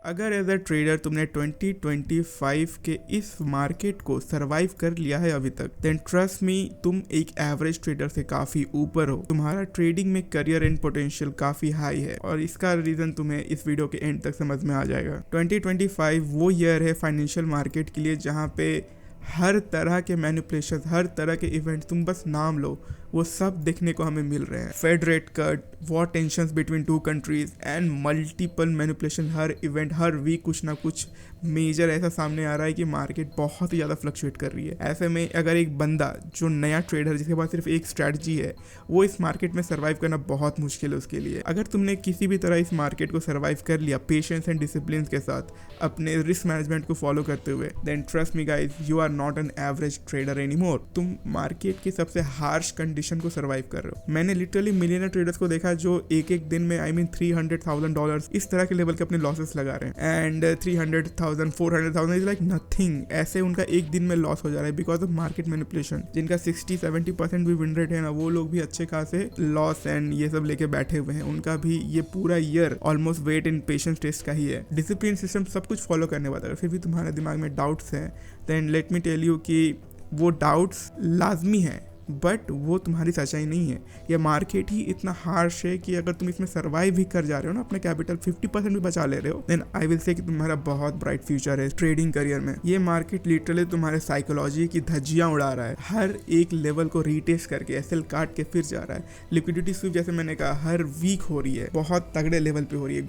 अगर as a trader तुमने 2025 के इस मार्केट को सरवाइव कर लिया है अभी तक, देन ट्रस्ट मी तुम एक एवरेज ट्रेडर से काफी ऊपर हो। तुम्हारा ट्रेडिंग में करियर एंड पोटेंशियल काफी हाई है और इसका रीजन तुम्हें इस वीडियो के एंड तक समझ में आ जाएगा। 2025 वो ईयर है फाइनेंशियल मार्केट के लिए जहाँ पे हर तरह के मैनिपुलेशन, हर तरह के इवेंट, तुम बस नाम लो, वो सब देखने को हमें मिल रहे हैं। Fed rate cut, war tensions between two countries and multiple manipulation. हर इवेंट, हर वीक कुछ ना कुछ मेजर ऐसा सामने आ रहा है कि मार्केट बहुत ही ज़्यादा फ्लक्चुएट कर रही है। ऐसे में अगर एक बंदा जो नया ट्रेडर जिसके पास सिर्फ एक स्ट्रैटेजी है, वो इस मार्केट में सर्वाइव करना बहुत मुश्किल है उसके लिए। अगर तुमने किसी भी तरह इस मार्केट को सर्वाइव कर लिया पेशेंस एंड डिसिप्लिन के साथ, अपने रिस्क मैनेजमेंट को फॉलो करते हुए, then trust me guys, you are not an average trader any more. तुम मार्केट की सबसे हार्श कंडीशन को सर्वाइव कर रहे हो। मैंने लिटरली मिलियनर ट्रेडर्स को देखा जो एक एक दिन में $300,000 इस तरह के लेवल के अपने लॉसेस लगा रहे हैं। And 300,000 400,000 is like nothing. ऐसे उनका एक दिन में लॉस हो जा रहा है बिकॉज ऑफ मार्केट मैनिपुलेशन। जिनका 60-70% भी विन रेट है ना, वो लोग भी अच्छे खासे लॉस एंड ये सब लेके बैठे हुए हैं। उनका भी ये पूरा year almost wait and patience test का ही है। डिसिप्लिन सिस्टम सब कुछ फॉलो करने वाला है, फिर भी तुम्हारे दिमाग में डाउट्स हैं, then let me tell you कि वो डाउट्स लाजमी है, बट वो तुम्हारी सच्चाई नहीं है। ये मार्केट ही इतना हार्श है कि अगर तुम इसमें सर्वाइव भी कर जा रहे हो ना, अपने कैपिटल 50% भी बचा ले रहे हो, देन आई विल से कि तुम्हारा बहुत ब्राइट फ्यूचर है ट्रेडिंग करियर में। ये मार्केट लिटरली तुम्हारे साइकोलॉजी की धज्जियां उड़ा रहा है। हर एक लेवल को रीटेस्ट करके एसएल काट के फिर जा रहा है। लिक्विडिटी स्वीप जैसे मैंने कहा हर वीक हो रही है, बहुत तगड़े लेवल पे हो रही है।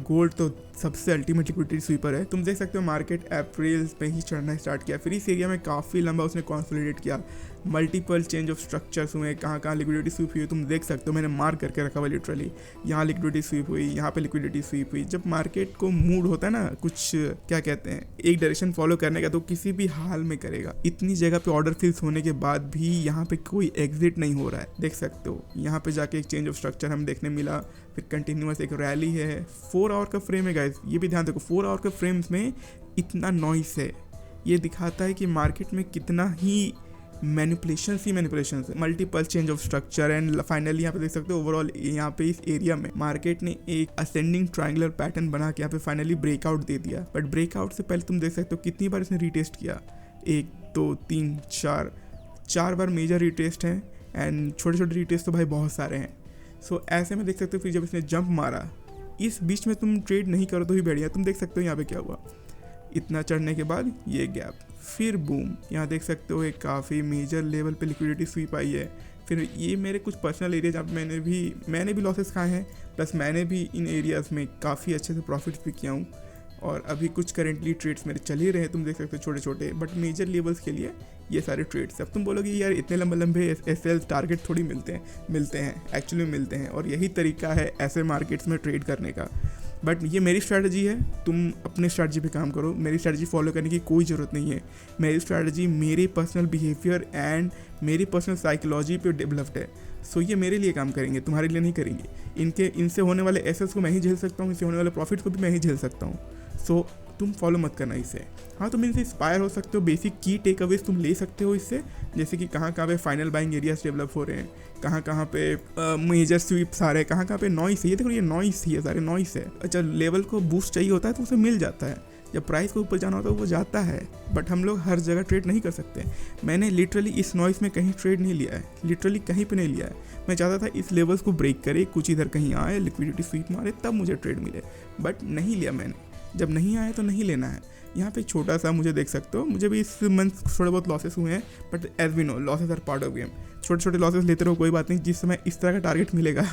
गोल्ड तो सबसे अल्टीमेट लिक्विडिटी स्वीपर है। तुम देख सकते हो मार्केट अप्रैल पे ही चढ़ना स्टार्ट किया, फिर इस एरिया में काफी लंबा उसने कॉन्सोलिडेट किया। मल्टीपल चेंज ऑफ स्ट्रक्चर्स हुए, कहाँ लिक्विडिटी स्वीप हुई तुम देख सकते हो। मैंने मार्क करके रखा हुआ लिटरली, यहाँ लिक्विडिटी स्वीप हुई, यहाँ पे लिक्विडिटी स्वीप हुई। जब मार्केट को मूड होता है ना कुछ क्या कहते हैं एक डायरेक्शन फॉलो करने का, तो किसी भी हाल में करेगा। इतनी जगह पे ऑर्डर फिल्स होने के बाद भी यहाँ पे कोई एग्जिट नहीं हो रहा है, देख सकते हो। यहाँ पे जाके एक चेंज ऑफ स्ट्रक्चर हमें देखने मिला, फिर कंटिन्यूअस एक रैली है। 4 आवर का फ्रेम है गाइस, ये भी ध्यान देखो। 4 आवर के फ्रेम्स में इतना नॉइस है, ये दिखाता है कि मार्केट में कितना ही मैनिपुलेशन है। Multiple change of structure and finally यहाँ पे देख सकते हो ओवरऑल यहाँ पे इस एरिया में मार्केट ने एक असेंडिंग ट्रायंगुलर पैटर्न बना के यहाँ पे फाइनली ब्रेकआउट दे दिया। बट ब्रेकआउट से पहले तुम देख सकते हो कितनी बार इसने रीटेस्ट किया, 1 2 3 4 बार मेजर रीटेस्ट है एंड छोटे छोटे रीटेस्ट तो भाई बहुत सारे हैं। सो ऐसे में देख सकते हो फिर जब इसने जंप मारा, इस बीच में तुम ट्रेड नहीं करो तो ही बढ़िया। तुम देख सकते हो यहाँ पे क्या हुआ, इतना चढ़ने के बाद ये गैप, फिर बूम। यहाँ देख सकते हो एक काफ़ी मेजर लेवल पे लिक्विडिटी स्वीप आई है। फिर ये मेरे कुछ पर्सनल एरिया जहाँ पे मैंने भी लॉसेस खाए हैं, प्लस मैंने भी इन एरियाज़ में काफ़ी अच्छे से प्रॉफिट्स भी किया हूँ। और अभी कुछ करेंटली ट्रेड्स मेरे चल ही रहे हैं, तुम देख सकते हो छोटे छोटे, बट मेजर लेवल्स के लिए ये सारे ट्रेड्स। अब तुम बोलोगे यार इतने लंबे एसएल टारगेट थोड़ी मिलते हैं, एक्चुअली मिलते हैं। और यही तरीका है ऐसे मार्केट्स में ट्रेड करने का। बट ये मेरी स्ट्रैटेजी है, तुम अपने स्ट्रैटेजी पे काम करो। मेरी स्ट्रैटेजी फॉलो करने की कोई ज़रूरत नहीं है। मेरी स्ट्रैटेजी मेरे पर्सनल बिहेवियर एंड मेरी पर्सनल साइकोलॉजी पे डेवलप्ड है। सो ये मेरे लिए काम करेंगे, तुम्हारे लिए नहीं करेंगे। इनसे होने वाले एसेट्स को मैं ही झेल सकता हूँ, इनसे होने वाले प्रॉफिट्स को भी मैं ही झेल सकता हूँ। सो तुम फॉलो मत करना इसे। हाँ, तुम इनसे इंस्पायर हो सकते हो, बेसिक की टेक अवेज तुम ले सकते हो इससे, जैसे कि कहाँ पे फाइनल बाइंग एरियाज डेवलप हो रहे हैं, कहाँ पे मेजर स्वीप्स आ रहे हैं, कहाँ पे नॉइस है। ये देखो ये नॉइस ही है, सारे नॉइस है। अच्छा, लेवल को बूस्ट चाहिए होता है तो उसे मिल जाता है, जब प्राइस को ऊपर जाना होता है वो जाता है। बट हम लोग हर जगह ट्रेड नहीं कर सकते। मैंने लिटरली इस नॉइस में कहीं ट्रेड नहीं लिया है, लिटरली कहीं पे नहीं लिया है। मैं चाहता था इस लेवल्स को ब्रेक करे, कुछ इधर कहीं आए, लिक्विडिटी स्वीप मारे, तब मुझे ट्रेड मिले, बट नहीं लिया मैंने। जब नहीं आए तो नहीं लेना है। यहाँ पे छोटा सा मुझे देख सकते हो, मुझे भी इस मंथ थोड़े बहुत लॉसेस हुए हैं, but as we know losses are part of game. छोटे छोटे लॉसेस लेते रहो, कोई बात नहीं। जिस समय इस तरह का टारगेट मिलेगा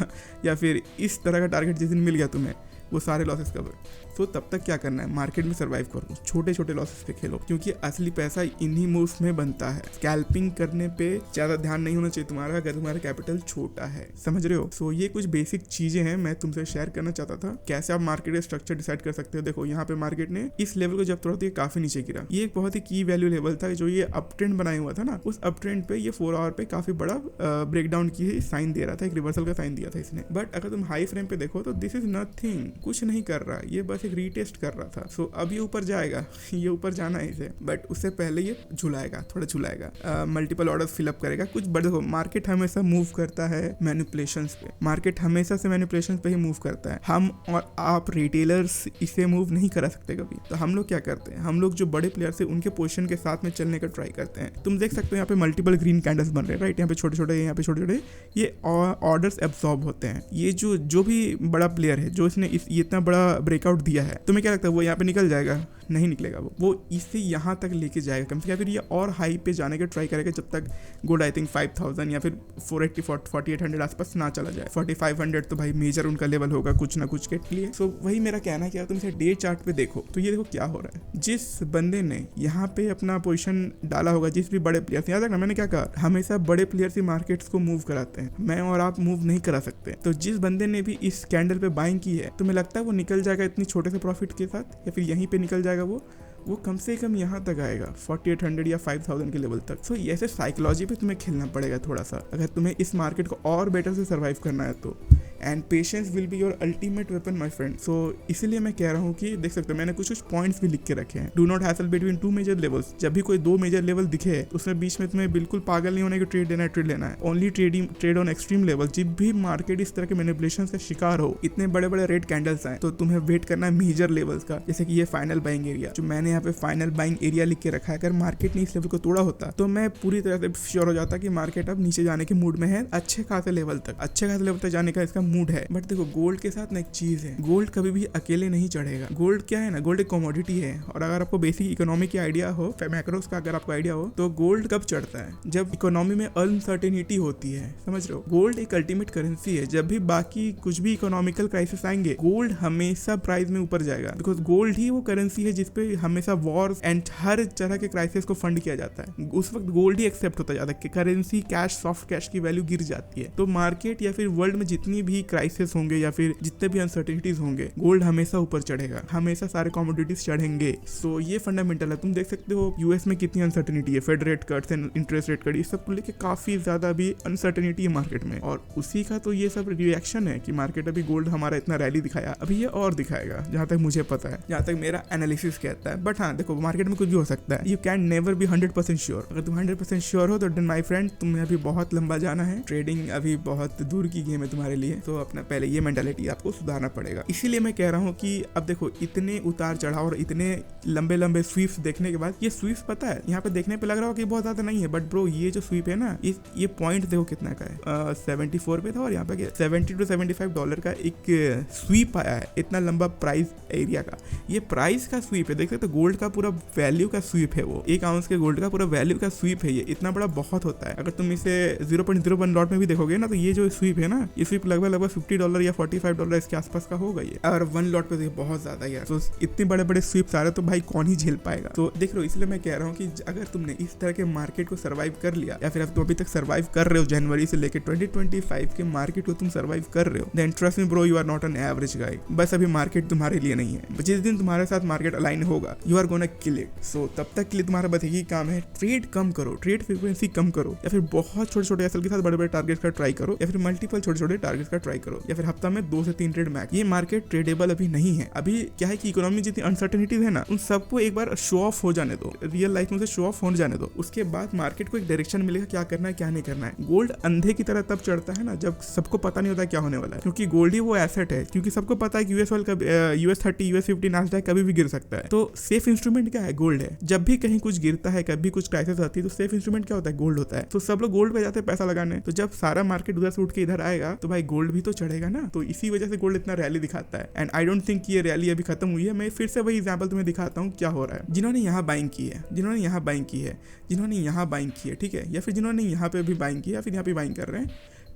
या फिर इस तरह का टारगेट जिस दिन मिल गया तुम्हें, वो सारे लॉसेस कवर। सो तब तक क्या करना है, मार्केट में सर्वाइव करो, छोटे छोटे लॉसेस पे खेलो, क्योंकि असली पैसा इन्हीं मूव्स में बनता है। स्कैल्पिंग करने पे ज़्यादा ध्यान नहीं होना चाहिए तुम्हारा, अगर तुम्हारा कैपिटल छोटा है, समझ रहे हो। सो ये कुछ बेसिक चीज़ें हैं मैं तुमसे शेयर करना चाहता था, कैसे आप मार्केट का स्ट्रक्चर डिसाइड कर सकते हो। देखो यहाँ पे मार्केट ने इस लेवल को जब तोड़ा तो ये काफ़ी नीचे गिरा। ये एक बहुत ही की वैल्यू लेवल था, जो ये अप ट्रेंड बनाया हुआ था ना, उस अप ट्रेंड पे ये 4 आवर पे काफ़ी बड़ा ब्रेकडाउन की साइन दे रहा था, एक रिवर्सल का साइन दिया था इसने। बट अगर तुम हाई फ्रेम पे देखो तो दिस इज नथिंग, कुछ नहीं कर रहा, ये बस एक रीटेस्ट कर रहा था। सो अब ये ऊपर जाएगा, ये ऊपर जाना है इसे, बट उससे पहले ये झुलाएगा, थोड़ा झुलाएगा, मल्टीपल ऑर्डर्स फिलअप करेगा कुछ। बट देखो मार्केट हमेशा मूव करता है मैनिपुलेशंस पे, मार्केट हमेशा से मैनिपुलेशंस पे ही मूव करता है। हम और आप रिटेलर्स इसे मूव नहीं करा सकते कभी। तो हम लोग क्या करते हैं, हम लोग जो बड़े प्लेयर्स है उनके पोजीशन के साथ में चलने का ट्राई करते हैं। तुम देख सकते हो यहाँ पे मल्टीपल ग्रीन कैंडल्स बन रहे हैं, राइट। यहाँ पे छोटे छोटे, यहाँ पे छोटे छोटे ये ऑर्डर्स एब्सॉर्ब होते हैं। ये जो भी बड़ा प्लेयर है जो इसने ये इतना बड़ा ब्रेकआउट दिया है, तुम्हें क्या लगता है वो यहाँ पे निकल जाएगा? नहीं निकलेगा। वो इसे यहाँ तक लेके जाएगा कम से कम, फिर ये और हाई पे जाने का ट्राई करेगा जब तक गोल्ड आई थिंक 5000 या फिर 480 4800 आसपास ना चला जाए। 4500 तो भाई मेजर उनका लेवल होगा कुछ ना कुछ के लिए। सो वही मेरा कहना है कि तुम इसे डे चार्ट पे देखो तो ये देखो क्या हो रहा है। जिस बंदे ने यहाँ पे अपना पोजीशन डाला होगा, जिस भी बड़े प्लेयर्स, याद रखना मैंने क्या कहा, हमेशा बड़े प्लेयर्स ही मार्केट्स को मूव कराते हैं, मैं और आप मूव नहीं करा सकते। तो जिस बंदे ने भी इस कैंडल पे बाइंग की है, तुम्हें लगता है वो निकल जाएगा इतनी छोटे से प्रॉफिट के साथ, या फिर यहीं पे निकल जाएगा? वो कम से कम यहाँ तक आएगा 4800 या 5000 के लेवल तक। सो ऐसे साइकोलॉजी पे तुम्हें खेलना पड़ेगा थोड़ा सा, अगर तुम्हें इस मार्केट को और बेटर से सर्वाइव करना है तो। And patience will be your ultimate weapon my friend. So इसीलिए मैं कह रहा हूँ कि देख सकते हो मैंने कुछ पॉइंट्स भी लिख के रखे हैं। Do not hassle between 2 major levels. जब भी कोई 2 मेजर लेवल दिखे तो उसमें बीच में तुम्हें बिल्कुल पागल नहीं होने की ट्रेड लेना है। Only trade on extreme level. जब भी मार्केट इस तरह के मैनिपुलेशन का शिकार हो, इतने बड़े बड़े रेड कैंडल्स आए, तो तुम्हें वेट करना है मेजर लेवल्स का, जैसे कि ये फाइनल बाइंग एरिया जो मैंने यहाँ पे फाइनल बाइंग एरिया लिख के रखा है। अगर मार्केट ने इस लेवल को तोड़ा होता तो मैं पूरी तरह से श्योर हो जाता कि मार्केट अब नीचे जाने के मूड में है, अच्छे खासे लेवल तक जाने का इसका मूड है। बट देखो गोल्ड के साथ ना एक चीज है, गोल्ड कभी भी अकेले नहीं चढ़ेगा। गोल्ड क्या है ना, गोल्ड एक कमोडिटी है। और अगर आपको बेसिक इकोनॉमी की आइडिया हो, मैक्रोस का अगर आपको आइडिया हो, तो गोल्ड कब चढ़ता है? जब इकोनॉमी में अनसर्टेनिटी होती है, समझ रहे हो। गोल्ड एक अल्टीमेट करेंसी है। जब भी बाकी कुछ भी इकोनॉमिकल क्राइसिस आएंगे, गोल्ड हमेशा प्राइस में ऊपर जाएगा, बिकॉज गोल्ड ही वो करेंसी है जिसपे हमेशा वॉर एंड हर तरह के क्राइसिस को फंड किया जाता है। उस वक्त गोल्ड ही एक्सेप्ट होता जाता है कि करेंसी कैश, सॉफ्ट कैश की वैल्यू गिर जाती है। तो मार्केट या फिर वर्ल्ड में जितनी भी क्राइसिस होंगे या फिर जितने भी अनसर्टेनिटीज होंगे, गोल्ड हमेशा ऊपर चढ़ेगा, हमेशा सारे कमोडिटीज चढ़ेंगे। सो ये फंडामेंटल है। तुम देख सकते हो यूएस में कितनी अनसर्टेनिटी है, Fed rate cuts and interest rate cut, ये सब को लेके काफी ज्यादा भी अनसर्टेनिटी है मार्केट में। और उसी का तो ये सब रिएक्शन है कि मार्केट अभी गोल्ड हमारा इतना रैली दिखाया, अभी ये और दिखाएगा जहां तक मुझे पता है, जहां तक मेरा एनालिसिस कहता है। बट हाँ देखो मार्केट में कुछ भी हो सकता है, you can never be 100% sure. अगर तुम 100% श्योर हो तो देन माय फ्रेंड तुम्हें अभी बहुत लंबा जाना है, ट्रेडिंग अभी बहुत दूर की गेम है तुम्हारे लिए। तो अपना पहले ये मेंटालिटी आपको सुधारना पड़ेगा। इसीलिए मैं कह रहा हूँ कि अब देखो इतने उतार चढ़ाव और इतने लंबे लंबे स्वीप्स देखने के बाद, ये स्वीप्स पता है यहाँ पे देखने पे लग रहा हो कि बहुत ज्यादा नहीं है, बट ब्रो ये जो स्वीप है ना, ये पॉइंट देखो कितना का है, 74 पे था और यहाँ पे $70 to $75 का एक स्वीप आया है, इतना लंबा प्राइस एरिया का। ये प्राइस का स्वीप है, देख सकते हो गोल्ड का पूरा वैल्यू का स्वीप है, वो 1 आउंस के गोल्ड का पूरा वैल्यू का स्वीप है। ये इतना बड़ा बहुत होता है। अगर तुम इसे 0.01 लॉट में भी देखोगे ना, तो ये जो स्वीप है ना, ये स्वीप लगभग $50 या $45 इसके आसपास का होगा ये। और 1 लॉट पे तो ये बहुत ज्यादा है। तो इतने बड़े बड़े स्वीप आ रहे तो भाई कौन ही झेल पाएगा। तो देख लो, इसलिए मैं कह रहा हूँ कि अगर तुमने इस तरह के मार्केट को सर्वाइव कर लिया, या फिर अब तुम अभी तक सर्वाइव कर रहे हो, जनवरी से लेकर 2025 के मार्केट को तुम सर्वाइव कर रहे हो, then trust me bro, you are not an average guy. बस अभी मार्केट तुम्हारे लिए नहीं है। जिस दिन तुम्हारे साथ मार्केट अलाइन होगा, you are gonna kill it. So तब तक के लिए तुम्हारा बस यही काम है, ट्रेड कम करो, ट्रेड फ्रीक्वेंसी कम करो, या फिर बहुत छोटे छोटे एसएल के साथ बड़े बड़े टारगेट का ट्राई करो, या फिर मल्टीपल छोटे छोटे टारगेट का ट्राई करो, या फिर हफ्ता में 2 से 3 ट्रेड मैक्स। ये मार्केट ट्रेडेबल अभी नहीं है। अभी क्या है कि इकोनॉमी जितनी अनसर्टेनिटीज है ना, उन सबको एक बार शो ऑफ हो जाने दो, रियल लाइफ में से शो ऑफ हो जाने दो। उसके बाद मार्केट को एक डायरेक्शन मिलेगा, क्या करना है क्या नहीं करना है। गोल्ड अंधे की तरह तब चढ़ता है ना जब सबको पता नहीं होता क्या होने वाला है, क्योंकि गोल्ड ही वो एसेट है, क्योंकि सबको पता है कि US30, US50, नास्डैक कभी भी गिर सकता है। तो सेफ इंस्ट्रूमेंट क्या है? गोल्ड है। जब भी कहीं कुछ गिरता है, कभी कुछ क्राइसिस आती है, तो सेफ इंस्ट्रूमेंट क्या होता है? गोल्ड होता है। तो सब लोग गोल्ड पे जाते हैं पैसा लगाने। तो जब सारा मार्केट उधर से उठ के इधर आएगा तो भाई गोल्ड भी तो चढ़ेगा ना। तो इसी वजह से गोल्ड इतना रैली दिखाता है। एंड आई डोंट थिंक ये रैली अभी खत्म हुई है। मैं फिर से वही एग्जांपल तुम्हें दिखाता हूँ क्या हो रहा है। जिन्होंने यहाँ बाइंग की है, जिन्होंने यहाँ बाइंग की है, जिन्होंने यहाँ बाइंग की है, ठीक है, या फिर जिन्होंने यहाँ पे भी बाइंग की है, या फिर यहाँ पे बाइंग कर रहे हैं,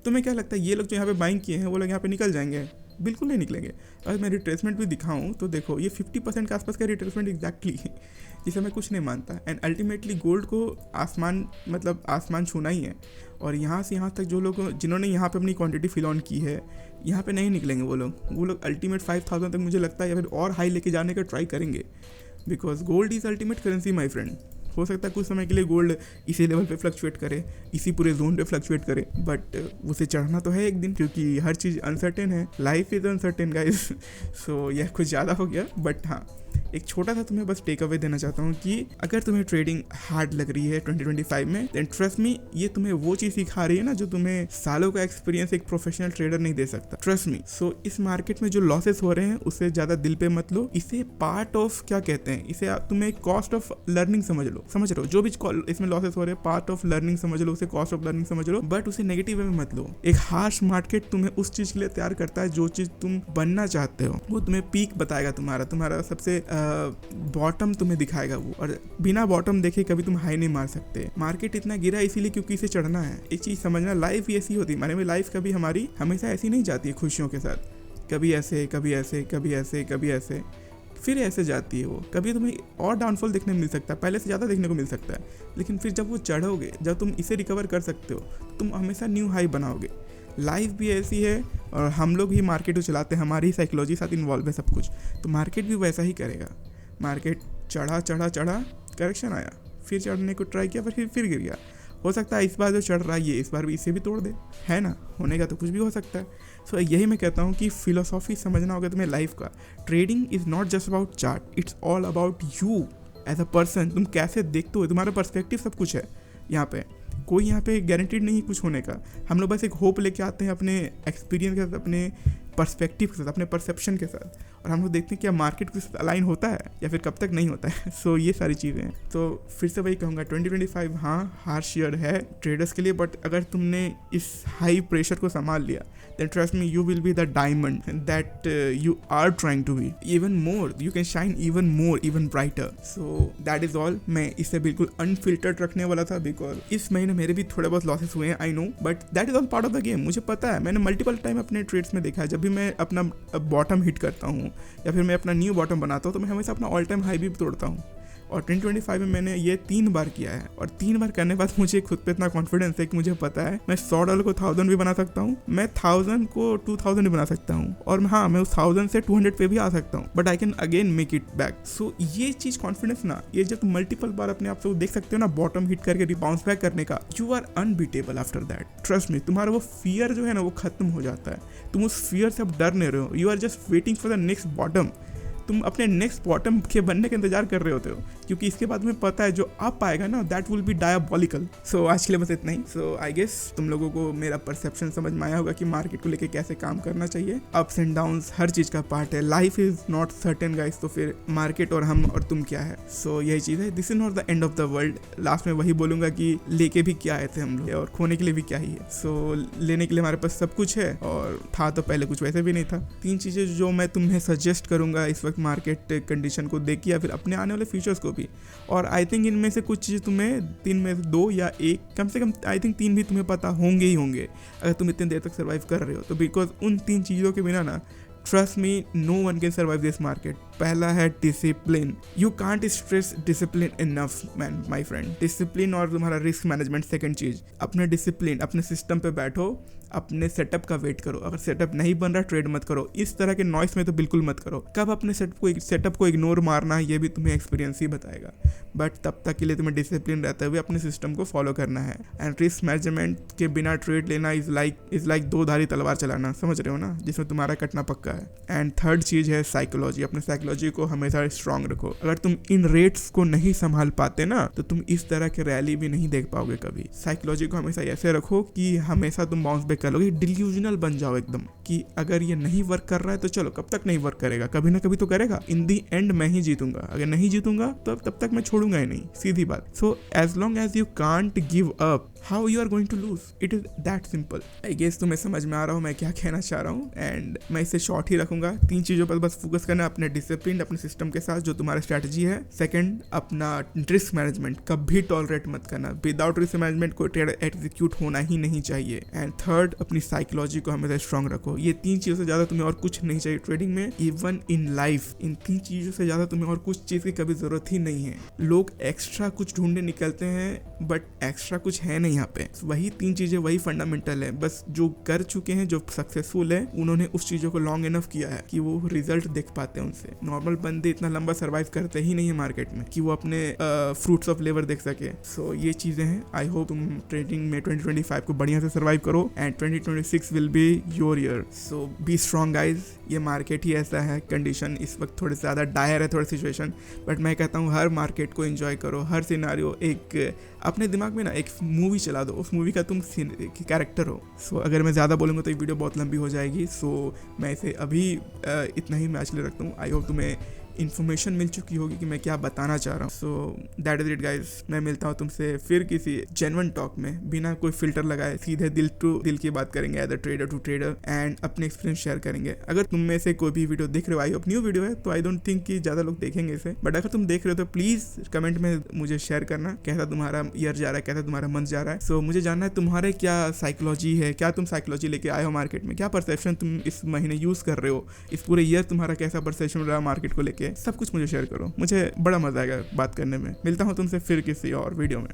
तुम्हें क्या लगता है ये लोग जो यहाँ पे बाइंग किए हैं वो लोग यहाँ पे निकल जाएंगे? बिल्कुल नहीं निकलेंगे। अगर मैं रिट्रेसमेंट भी दिखाऊं तो देखो ये 50% के आसपास का रिट्रेसमेंट एग्जैक्टली, जिसे मैं कुछ नहीं मानता। एंड अल्टीमेटली गोल्ड को आसमान छूना ही है। और यहाँ से यहाँ तक जो लोग जिन्होंने यहाँ पे अपनी क्वांटिटी फिल ऑन की है, यहाँ पे नहीं निकलेंगे वो लोग अल्टीमेट 5000 तक मुझे लगता है, या फिर और हाई लेके जाने का ट्राई करेंगे, because gold is ultimate currency my friend. हो सकता है कुछ समय के लिए गोल्ड इसी लेवल पे फ्लक्चुएट करे, इसी पूरे जोन पे फ्लक्चुएट करे, बट उसे चढ़ना तो है एक दिन, क्योंकि हर चीज़ अनसर्टेन है, लाइफ इज अनसर्टेन गाइस। सो यह कुछ ज़्यादा हो गया, बट हाँ एक छोटा सा तुम्हें बस टेक अवे देना चाहता हूँ कि अगर तुम्हें ट्रेडिंग हार्ड लग रही है 2025 में, देन ट्रस्ट मी, ये तुम्हें वो चीज़ सिखा रही है ना जो तुम्हें सालों का एक्सपीरियंस एक प्रोफेशनल ट्रेडर नहीं दे सकता, ट्रस्ट मी। सो इस मार्केट में जो लॉसेस हो रहे हैं उससे ज़्यादा दिल पे मत लो, इसे पार्ट ऑफ क्या कहते हैं, इसे तुम्हें कॉस्ट ऑफ लर्निंग समझ लो, समझ रहे हो, जो भी इसमें लॉसेस हो रहे हैं पार्ट ऑफ लर्निंग समझ लो, उसे कॉस्ट ऑफ लर्निंग समझ लो, बट उसे नेगेटिव वे में मत लो। एक हार्श मार्केट तुम्हें उस चीज़ के लिए तैयार करता है जो चीज़ तुम बनना चाहते हो, वो तुम्हें पीक बताएगा, तुम्हारा सबसे बॉटम तुम्हें दिखाएगा वो, और बिना बॉटम देखे कभी तुम हाई नहीं मार सकते। मार्केट इतना गिरा इसीलिए क्योंकि इसे चढ़ना है। एक चीज समझना, लाइफ ही ऐसी होती है, माने में लाइफ कभी हमारी हमेशा ऐसी नहीं जाती है खुशियों के साथ, कभी ऐसे कभी ऐसे कभी ऐसे कभी ऐसे, फिर ऐसे जाती है वो। कभी तुम्हें और डाउनफॉल देखने को मिल सकता है, पहले से ज़्यादा देखने को मिल सकता है, लेकिन फिर जब वो चढ़ोगे, जब तुम इसे रिकवर कर सकते हो, तुम हमेशा न्यू हाई बनाओगे। लाइफ भी ऐसी है, और हम लोग ही मार्केट को चलाते हैं, हमारी साइकोलॉजी साथ इन्वॉल्व है सब कुछ, तो मार्केट भी वैसा ही करेगा। मार्केट चढ़ा चढ़ा चढ़ा, करेक्शन आया, फिर चढ़ने को ट्राई किया, फिर गिर गया। हो सकता है इस बार जो चढ़ रहा है ये इस बार भी इसे भी तोड़ दे, है ना, होने का तो कुछ भी हो सकता है। सो यही मैं कहता हूँ कि फिलोसॉफी समझना होगा तुम्हें लाइफ का। Trading is not just about chart, it's all about you as a person. तुम कैसे देखते हो, तुम्हारा पर्सपेक्टिव सब कुछ है यहाँ पे। कोई यहाँ पे गारंटीड नहीं कुछ होने का, हम लोग बस एक होप लेके आते हैं अपने एक्सपीरियंस के साथ, अपने पर्सपेक्टिव के साथ, अपने परसेप्शन के साथ, और हम लोग देखते हैं क्या मार्केट के साथ अलाइन होता है या फिर कब तक नहीं होता है। सो ये सारी चीज़ें हैं। तो फिर से वही कहूँगा 2025 हाँ हार्श ईयर है ट्रेडर्स के लिए, बट अगर तुमने इस हाई प्रेशर को संभाल लिया, then trust me, you will be the diamond that you are trying to be, even more, you can shine even more, even brighter. So that is all. मैं इसे बिल्कुल अनफिल्टर्ड रखने वाला था, बिकॉज इस महीने मेरे भी थोड़े बहुत लॉसेस हुए हैं, I know, but that is all part of the game. मुझे पता है, मैंने मल्टीपल टाइम अपने ट्रेड्स में देखा है, जब भी मैं अपना बॉटम हिट करता हूँ या फिर मैं अपना न्यू बॉटम बनाता हूँ, तो मैं हमेशा अपना ऑल टाइम हाई भी तोड़ता हूँ। और 2025 में मैंने ये 3 बार किया है, और 3 बार करने के बाद मुझे खुद पे इतना कॉन्फिडेंस है कि मुझे पता है मैं $100 को 1000 भी बना सकता हूँ, मैं 1000 को 2000 भी बना सकता हूँ, और हाँ मैं उस 1000 से 200 पे भी आ सकता हूँ, but I can again make it back. So ये चीज कॉन्फिडेंस ना, ये जब तुम मल्टीपल बार अपने आप से देख सकते हो ना बॉटम हिट करके रिबाउंस बैक करने का, you are unbeatable after that, trust me. तुम्हारा वो फियर जो है ना वो खत्म हो जाता है, तुम उस फियर से अब डर नहीं रहे हो, you are just waiting for the next bottom. तुम अपने नेक्स्ट बॉटम के बनने का इंतजार कर रहे होते हो, क्योंकि इसके बाद में पता है जो आप पाएगा ना दैट विल बी डायबॉलिकल। सो आज के लिए बस इतना ही। सो आई गेस तुम लोगों को मेरा परसेप्शन समझ में आया होगा कि मार्केट को लेके कैसे काम करना चाहिए। अप्स एंड डाउन्स हर चीज का पार्ट है, life is not certain guys, तो फिर मार्केट और हम और तुम क्या है। सो यही चीज है, this is not the end of the world. Last में वही बोलूंगा कि लेके भी क्या आए थे हम लोग, और खोने के लिए भी क्या ही है। सो लेने के लिए हमारे पास सब कुछ है, और था तो पहले कुछ वैसे भी नहीं था। 3 चीजें जो मैं तुम्हें सजेस्ट करूंगा इस वक्त मार्केट कंडीशन को देख के, या फिर अपने आने वाले फ्यूचर्स को भी, और आई थिंक इनमें से कुछ चीज़ तुम्हें 3 में से 2 या 1, कम से कम आई थिंक 3 भी तुम्हें पता होंगे ही होंगे अगर तुम इतनी देर तक सर्वाइव कर रहे हो तो, बिकॉज उन 3 चीज़ों के बिना ना, trust me, no one can survive this market. पहला है discipline, you can't stress discipline enough man my friend. Discipline और तुम्हारा रिस्क मैनेजमेंट। सेकंड चीज, अपने डिसिप्लिन, अपने सिस्टम पे बैठो, अपने सेटअप का वेट करो। अगर सेटअप नहीं बन रहा ट्रेड मत करो, इस तरह के नॉइस में तो बिल्कुल मत करो। कब अपने सेटअप को इग्नोर मारना है ये भी तुम्हें एक्सपीरियंस ही बताएगा, बट तब तक के लिए तुम्हें डिसिप्लिन रहते हुए अपने सिस्टम को फॉलो करना है। एंड रिस्क मैनेजमेंट के बिना ट्रेड लेना इज लाइक 2-धारी तलवार चलाना, समझ रहे हो ना, जिसमें तुम्हारा कटना पक्का है। एंड थर्ड चीज है साइकोलॉजी, अपने साइकोलॉजी को हमेशा स्ट्रांग रखो। अगर तुम इन रेट्स को नहीं संभाल पाते ना, तो तुम इस तरह के रैली भी नहीं देख पाओगे कभी। साइकोलॉजी को हमेशा ऐसे रखो कि हमेशा तुम बाउंस बैक कर लोगे, डिल्यूजनल बन जाओ एकदम कि अगर ये नहीं वर्क कर रहा है तो चलो, कब तक नहीं वर्क करेगा, कभी ना कभी तो करेगा, इन दी एंड मैं ही जीतूंगा, अगर नहीं जीतूंगा तो तब तक मैं छोड़ूंगा ही नहीं, सीधी बात। So as long as you can't give up, how you are going to lose, it is that simple. I guess तुम्हें समझ में आ रहा हूँ मैं क्या कहना चाह रहा हूँ, एंड मैं इसे शॉर्ट ही रखूंगा। 3 चीजों पर बस फोकस करना, अपने डिसिप्लिन, अपने सिस्टम के साथ जो तुम्हारा स्ट्रेटजी है। सेकंड, अपना रिस्क मैनेजमेंट, कभी टॉलरेट मत करना, विदाउट रिस्क मैनेजमेंट कोई ट्रेड एग्जीक्यूट होना ही नहीं चाहिए। एंड थर्ड, अपनी साइकोलॉजी को हमेशा स्ट्रांग रखो। ये 3 चीजों से ज्यादा तुम्हें और कुछ नहीं चाहिए ट्रेडिंग में, इवन इन लाइफ। इन 3 चीजों से ज्यादा तुम्हें और कुछ चीज की कभी जरूरत ही नहीं है। लोग एक्स्ट्रा कुछ ढूंढने निकलते हैं, बट एक्स्ट्रा कुछ है नहीं यहाँ पे। वही 3 चीजें, वही फंडामेंटल है, बस जो कर चुके हैं, जो सक्सेसफुल है, उन्होंने उस चीजों को लॉन्ग इनफ किया है कि वो रिजल्ट देख पाते हैं उनसे। नॉर्मल बंदे इतना लंबा सर्वाइव करते ही नहीं है मार्केट में कि वो अपने फ्रूट्स ऑफ लेबर देख सके। सो ये चीजें हैं। आई होप तुम ट्रेडिंग में 2025 को बढ़िया से सर्वाइव करो and 2026 will be your year. So be strong guys. ये मार्केट ही ऐसा है, कंडीशन इस वक्त थोड़े ज़्यादा डायर है, थोड़ा सिचुएशन, बट मैं कहता हूँ हर मार्केट को एंजॉय करो, हर सिनारियो एक अपने दिमाग में ना एक मूवी चला दो, उस मूवी का तुम कैरेक्टर हो। सो अगर मैं ज़्यादा बोलूँगा तो ये वीडियो बहुत लंबी हो जाएगी। सो मैं इसे अभी इतना ही मैं आज के लिए रखता हूँ। आई होप तुम्हें इन्फॉर्मेशन मिल चुकी होगी कि मैं क्या बताना चाह रहा हूँ। सो दैट इज इट गाइज। मैं मिलता हूँ तुमसे फिर किसी जेन्युइन टॉक में, बिना कोई फिल्टर लगाए सीधे दिल टू दिल की बात करेंगे, as a trader to trader, and अपने एक्सपीरियंस शेयर करेंगे। अगर तुम में से कोई भी वीडियो देख रहे हो, आई होप न्यू वीडियो है, तो आई डोंट थिंक कि ज़्यादा लोग देखेंगे इसे, बट अगर तुम देख रहे हो तो प्लीज़ कमेंट में मुझे शेयर करना कैसा तुम्हारा ईयर जा रहा है, कैसा तुम्हारा मंथ जा रहा है। सो मुझे जानना है तुम्हारे क्या साइकोलॉजी है, क्या तुम साइकोलॉजी लेके आए हो मार्केट में, क्या परसेप्शन तुम इस महीने यूज़ कर रहे हो, इस पूरे ईयर तुम्हारा कैसा परसेप्शन रहा मार्केट को लेके, सब कुछ मुझे शेयर करो। मुझे बड़ा मजा आएगा बात करने में। मिलता हूँ तुमसे फिर किसी और वीडियो में।